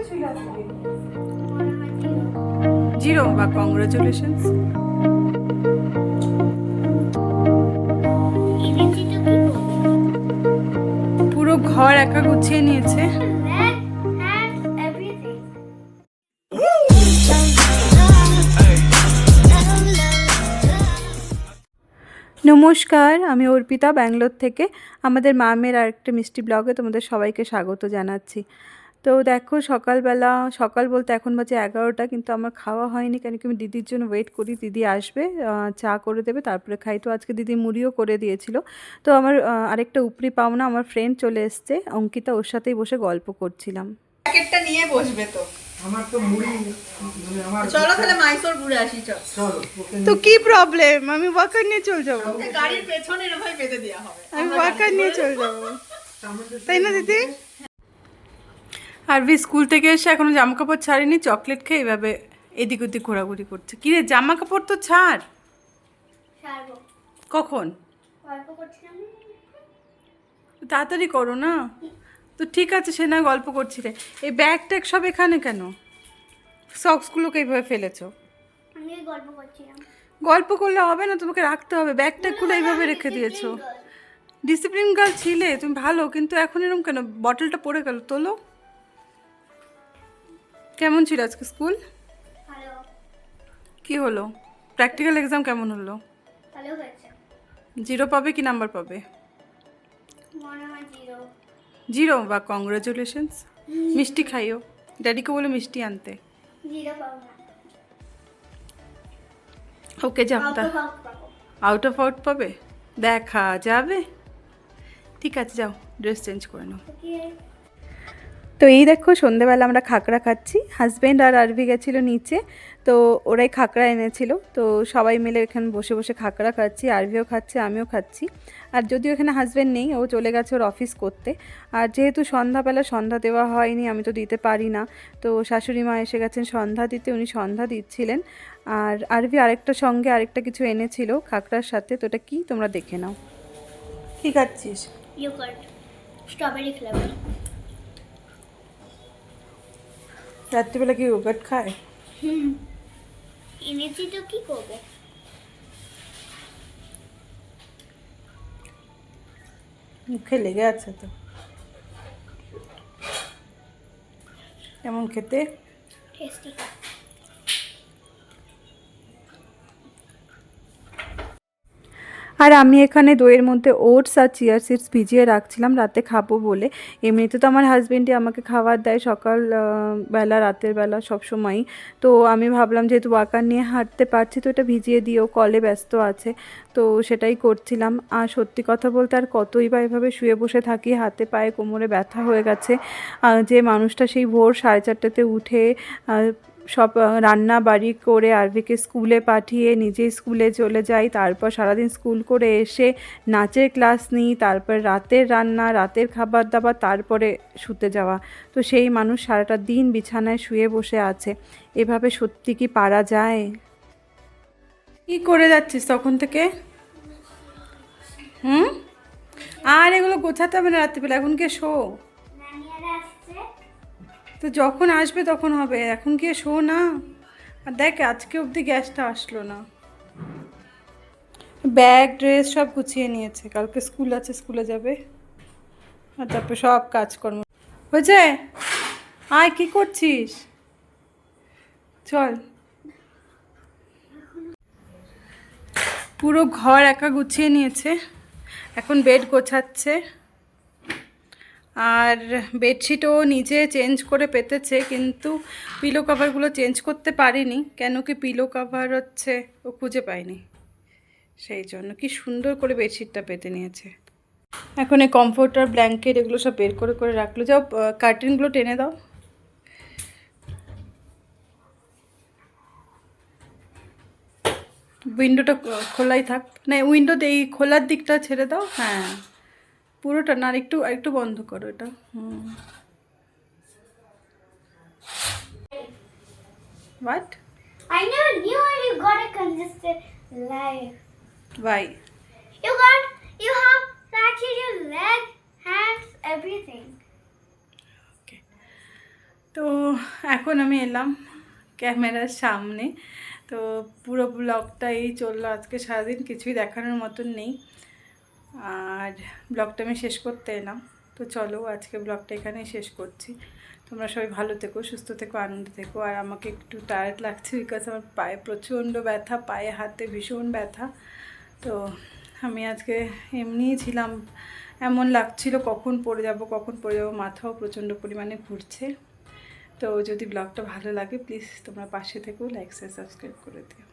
ছিল আজকে? জিরো বা কংগ্রাচুলেশনস। পুরো ঘর একা গুছিয়ে নিয়েছে। নমস্কার, আমি অর্পিতা ব্যাঙ্গালোর থেকে। আমাদের মামের আরেকটা মিষ্টি ব্লগে তোমাদের সবাইকে স্বাগত জানাচ্ছি। তো দেখো সকালবেলা, সকাল বলতে এখন বাজে 11টা, কিন্তু আমার খাওয়া হয়নি কেন কি আমি দিদির জন্য ওয়েট করি। দিদি আসবে, চা করে দেবে, তারপরে খাই। তো আজকে দিদি মুড়িও করে দিয়েছিল। তো আমার আরেকটা উপরি পাওনা, আমার ফ্রেন্ড চলে এসছে অঙ্কিতা, ওর সাথেই বসে গল্প করছিলাম। প্যাকেটটা নিয়ে বসবে তো। আমার তো মুড়ি মানে আমার চলো তাহলে মাইসোর ঘুরে আসি। চলো তো কি প্রবলেম, আমি ওয়াকার নিয়ে চলে যাবো। গাড়ির পেছনে এরকম বেঁধে দেওয়া হবে, আমি ওয়াকার নিয়ে চলে যাবো, তাই না দিদি? আরভি স্কুল থেকে এসে এখনো জামা কাপড় ছাড়েনি, চকলেট খেয়ে এভাবে এদিক ওদিক ঘোরাঘুরি করছে। কি রে, জামা কাপড় তো ছাড়। কখন? তাড়াতাড়ি করো না। তো ঠিক আছে, সে না গল্প করছিলে। এই ব্যাগ ট্যাগ সব এখানে কেন? সক্সগুলোকে এইভাবে ফেলেছো। গল্প করলে হবে না, তোমাকে রাখতে হবে। ব্যাগ ট্যাগগুলো এইভাবে রেখে দিয়েছো। ডিসিপ্লিন গার্ল ছিলে তুমি, ভালো, কিন্তু এখন এরকম কেন? বটলটা পড়ে গেল, তোলো। কেমন ছিল আজকে স্কুল? কি হলো? প্র্যাকটিক্যাল এক্সাম কেমন হলো? জিরো পাবে কি নাম্বার পাবে? জিরো বা কংগ্রাচুলেশনস। মিষ্টি খাইও, ড্যাডিকে বলে মিষ্টি আনতে। ওকে যাও, আউট অফ আউট পাবে, দেখা যাবে। ঠিক আছে, যাও ড্রেস চেঞ্জ করে নাও। তো এই দেখো সন্ধেবেলা আমরা খাকড়া খাচ্ছি। হাজব্যান্ড আর আরভি গেছিলো নিচে, তো ওরাই খাকড়া এনেছিল। তো সবাই মিলে এখানে বসে বসে খাকড়া খাচ্ছি। আরভিও খাচ্ছে, আমিও খাচ্ছি। আর যদিও এখানে হাজব্যান্ড নেই, ও চলে গেছে ওর অফিস করতে। আর যেহেতু সন্ধ্যাবেলা সন্ধ্যা দেওয়া হয়নি, আমি তো দিতে পারি না, তো শাশুড়ি মা এসে গেছেন সন্ধ্যা দিতে, উনি সন্ধ্যা দিচ্ছিলেন। আর আরভি আরেকটা সঙ্গে আরেকটা কিছু এনেছিল খাকড়ার সাথে, তো এটা কি তোমরা দেখে নাও। কি খাচ্ছিস? Yogurt, strawberry flavour. রাত্রিবেলা কি ইয়োগার্ট খায়? এনেছি তো কি করবো। মুখে লেগে আছে তো। কেমন খেতে? টেস্টি। আর আমি এখানে দইয়ের মধ্যে ওটস আর চিয়া সিডস ভিজিয়ে রাখছিলাম রাতে খাবো বলে। এমনিতে তো আমার হাজব্যান্ডই আমাকে খাবার দেয় সকাল বেলা, রাতের বেলা, সব সময়ই। তো আমি ভাবলাম যেহেতু ওয়াকার নিয়ে হাঁটতে পারছি, তো এটা ভিজিয়ে দিও, কলে ব্যস্ত আছে, তো সেটাই করছিলাম। আর সত্যি কথা বলতে আর কতই বা এভাবে শুয়ে বসে থাকি, হাতে পায়ে কোমরে ব্যথা হয়ে গেছে। যে মানুষটা সেই ভোর 4:30টাতে উঠে সব রান্না বাড়ি করে আরভিকে স্কুলে পাঠিয়ে নিজেই স্কুলে চলে যাই, তারপর সারাদিন স্কুল করে এসে নাচের ক্লাস নিই, তারপর রাতের রান্না, রাতের খাবার দাবার, তারপরে শুতে যাওয়া। তো সেই মানুষ সারাটা দিন বিছানায় শুয়ে বসে আছে। এভাবে সত্যি কি পারা যায়? কি করে যাচ্ছিস তখন থেকে? আর এগুলো গোছাতে হবে না রাত্রিবেলা, এখন কে শো। তো যখন আসবে তখন হবে, এখন গিয়ে শো না। আর দেখ আজকে অবধি গ্যাসটা আসলো না। ব্যাগ ড্রেস সব গুছিয়ে নিয়েছে, কালকে স্কুল আছে, স্কুলে যাবে। আর তারপর সব কাজকর্ম হয়েছে। আয়, কি করছিস? চল। পুরো ঘর একা গুছিয়ে নিয়েছে, এখন বেড গোছাচ্ছে। আর বেডশিটও নিজে চেঞ্জ করে পেতেছে, কিন্তু পিলো কভারগুলো চেঞ্জ করতে পারিনি, কেন কি পিলো কভার হচ্ছে ও খুঁজে পায়নি, সেই জন্য। কি সুন্দর করে বেডশিটটা পেতে নিয়েছে। এখন এই কমফোর্টার, ব্ল্যাঙ্কেট এগুলো সব বের করে করে রাখলো। যাও কার্টেনগুলো টেনে দাও। উইন্ডোটা খোলাই থাক না, উইন্ডোতে এই খোলার দিকটা ছেড়ে দাও। হ্যাঁ, পুরোটা না, আর একটু একটু বন্ধ করো এটা। What? I never knew you got a consistent life. Why? You have fractured your leg, hands, everything. Okay. তো এখন আমি এলাম ক্যামেরার সামনে। তো পুরো ব্লগটা এই চললো আজকে সারাদিন, কিছুই দেখানোর মতন নেই। আর ব্লগটা আমি শেষ করতে এলাম। তো চলো আজকে ব্লগটা এখানেই শেষ করছি। তোমরা সবাই ভালো থেকো, সুস্থ থেকো, আনন্দ থেকো। আর আমাকে একটু টায়ার্ড লাগছে বিকজ আমার পায়ে প্রচণ্ড ব্যথা, পায়ে হাতে ভীষণ ব্যথা। তো আমি আজকে এমনিই ছিলাম, এমন লাগছিল কখন পড়ে যাব, মাথাও প্রচণ্ড পরিমাণে ঘুরছে। তো যদি ব্লগটা ভালো লাগে প্লিজ তোমরা পাশে থেকেও লাইক শেয়ার সাবস্ক্রাইব করে দিও।